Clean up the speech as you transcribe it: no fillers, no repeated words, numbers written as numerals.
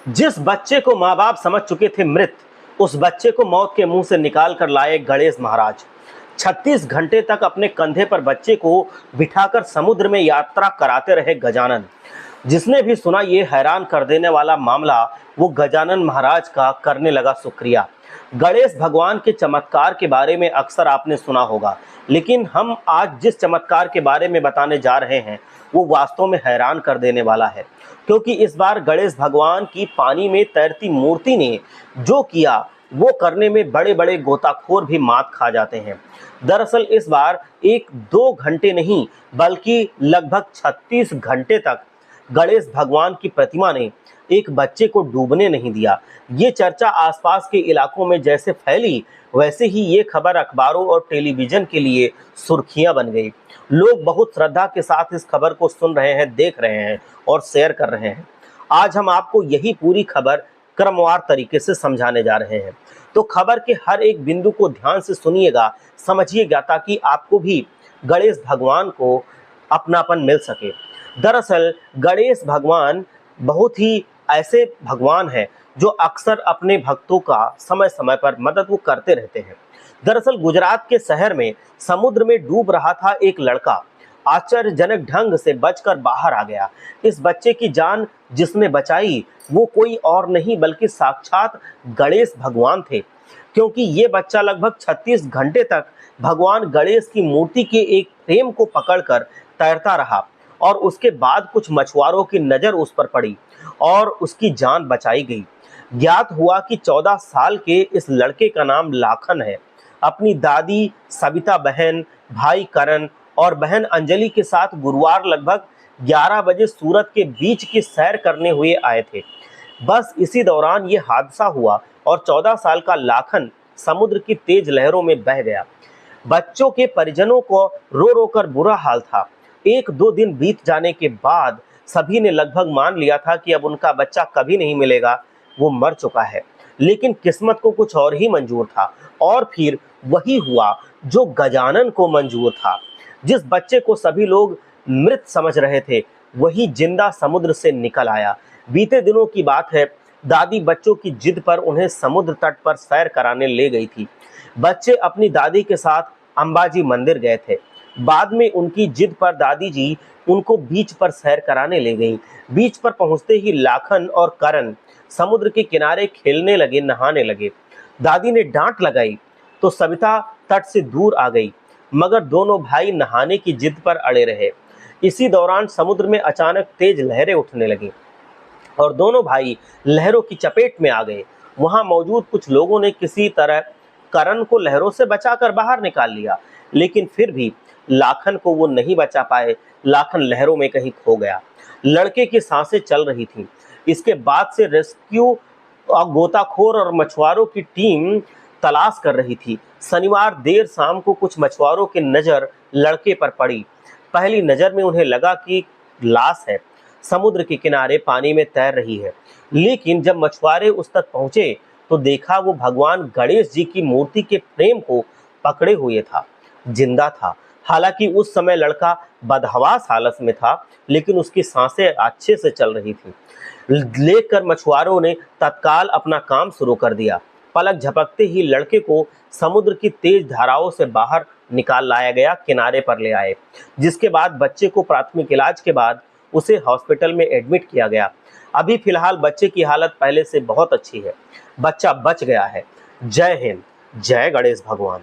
जिस बच्चे को माँ बाप समझ चुके थे मृत, उस बच्चे को मौत के मुंह से निकाल कर लाए गणेश महाराज। 36 घंटे तक अपने कंधे पर बच्चे को बिठाकर समुद्र में यात्रा कराते रहे गजानन। जिसने भी सुना ये हैरान कर देने वाला मामला, वो गजानन महाराज का करने लगा शुक्रिया। गणेश भगवान के चमत्कार के बारे में अक्सर आपने सुना होगा, लेकिन हम आज जिस चमत्कार के बारे में बताने जा रहे हैं वो वास्तव में हैरान कर देने वाला है। क्योंकि इस बार गणेश भगवान की पानी में तैरती मूर्ति ने जो किया वो करने में बड़े बड़े गोताखोर भी मात खा जाते हैं। दरअसल इस बार 1-2 घंटे नहीं बल्कि लगभग 36 घंटे तक गणेश भगवान की प्रतिमा ने एक बच्चे को डूबने नहीं दिया। ये चर्चा आसपास के इलाकों में जैसे फैली, वैसे ही ये खबर अखबारों और टेलीविजन के लिए सुर्खियां बन गई। लोग बहुत श्रद्धा के साथ इस खबर को सुन रहे हैं, देख रहे हैं और शेयर कर रहे हैं। आज हम आपको यही पूरी खबर क्रमवार तरीके से समझाने जा रहे हैं। तो खबर के हर एक बिंदु को ध्यान से सुनिएगा, समझिएगा, ताकि आपको भी गणेश भगवान को अपनापन मिल सके। दरअसल गणेश भगवान बहुत ही ऐसे भगवान हैं जो अक्सर अपने भक्तों का समय समय पर मदद वो करते रहते हैं। दरअसल गुजरात के शहर में समुद्र में डूब रहा था एक लड़का। आश्चर्यजनक ढंग से बचकर बाहर आ गया। इस बच्चे की जान जिसने बचाई वो कोई और नहीं बल्कि साक्षात गणेश भगवान थे। क्योंकि ये बच्चा लगभग 36 घंटे तक भगवान गणेश की मूर्ति के एक फ्रेम को पकड़कर तैरता रहा और उसके बाद कुछ मछुआरों की नजर उस पर पड़ी और उसकी जान बचाई गई। ज्ञात हुआ कि 14 साल के इस लड़के का नाम लाखन है। अपनी दादी सविता बहन, भाई करण और बहन अंजलि के साथ गुरुवार लगभग 11 बजे सूरत के बीच की सैर करने हुए आए थे। बस इसी दौरान ये हादसा हुआ और 14 साल का लाखन समुद्र की तेज लहरों में बह गया। बच्चों के परिजनों को रो रो कर बुरा हाल था। 1-2 दिन बीत जाने के बाद सभी ने लगभग मान लिया था कि अब उनका बच्चा कभी नहीं मिलेगा, वो मर चुका है। लेकिन किस्मत को कुछ और ही मंजूर था और फिर वही हुआ जो गजानन को मंजूर था। जिस बच्चे को सभी लोग मृत समझ रहे थे, वही जिंदा समुद्र से निकल आया। बीते दिनों की बात है, दादी बच्चों की जिद पर उन्हें समुद्र तट पर सैर कराने ले गई थी। बच्चे अपनी दादी के साथ अंबाजी मंदिर गए थे। बाद में उनकी जिद पर दादी जी उनको बीच पर सैर कराने ले गईं। बीच पर पहुंचते ही लाखन और करण समुद्र के किनारे खेलने लगे, नहाने लगे। दादी ने डांट लगाई तो सविता तट से दूर आ गई, मगर दोनों भाई नहाने की जिद पर अड़े रहे। इसी दौरान समुद्र में अचानक तेज लहरें उठने लगीं और दोनों भाई लहरों की चपेट में आ गए। वहां मौजूद कुछ लोगों ने किसी तरह करण को लहरों से बचाकर बाहर निकाल लिया, लेकिन फिर भी लाखन को वो नहीं बचा पाए। लाखन लहरों में कहीं खो गया। लड़के की सांसें चल रही थीं। इसके बाद से रेस्क्यू गोताखोर और मछुआरों की टीम तलाश कर रही थी। शनिवार देर शाम को कुछ मछुआरों की नजर लड़के पर पड़ी। पहली नजर में उन्हें लगा कि लाश है, समुद्र के किनारे पानी में तैर रही है। लेकिन जब मछुआरे उस तक पहुंचे तो देखा वो भगवान गणेश जी की मूर्ति के फ्रेम को पकड़े हुए था, जिंदा था। हालांकि उस समय लड़का बदहवास हालत में था, लेकिन उसकी सांसें अच्छे से चल रही थी। लेकर मछुआरों ने तत्काल अपना काम शुरू कर दिया। पलक झपकते ही लड़के को समुद्र की तेज धाराओं से बाहर निकाल लाया गया, किनारे पर ले आए। जिसके बाद बच्चे को प्राथमिक इलाज के बाद उसे हॉस्पिटल में एडमिट किया गया। अभी फिलहाल बच्चे की हालत पहले से बहुत अच्छी है। बच्चा बच गया है। जय हिंद, जय गणेश भगवान।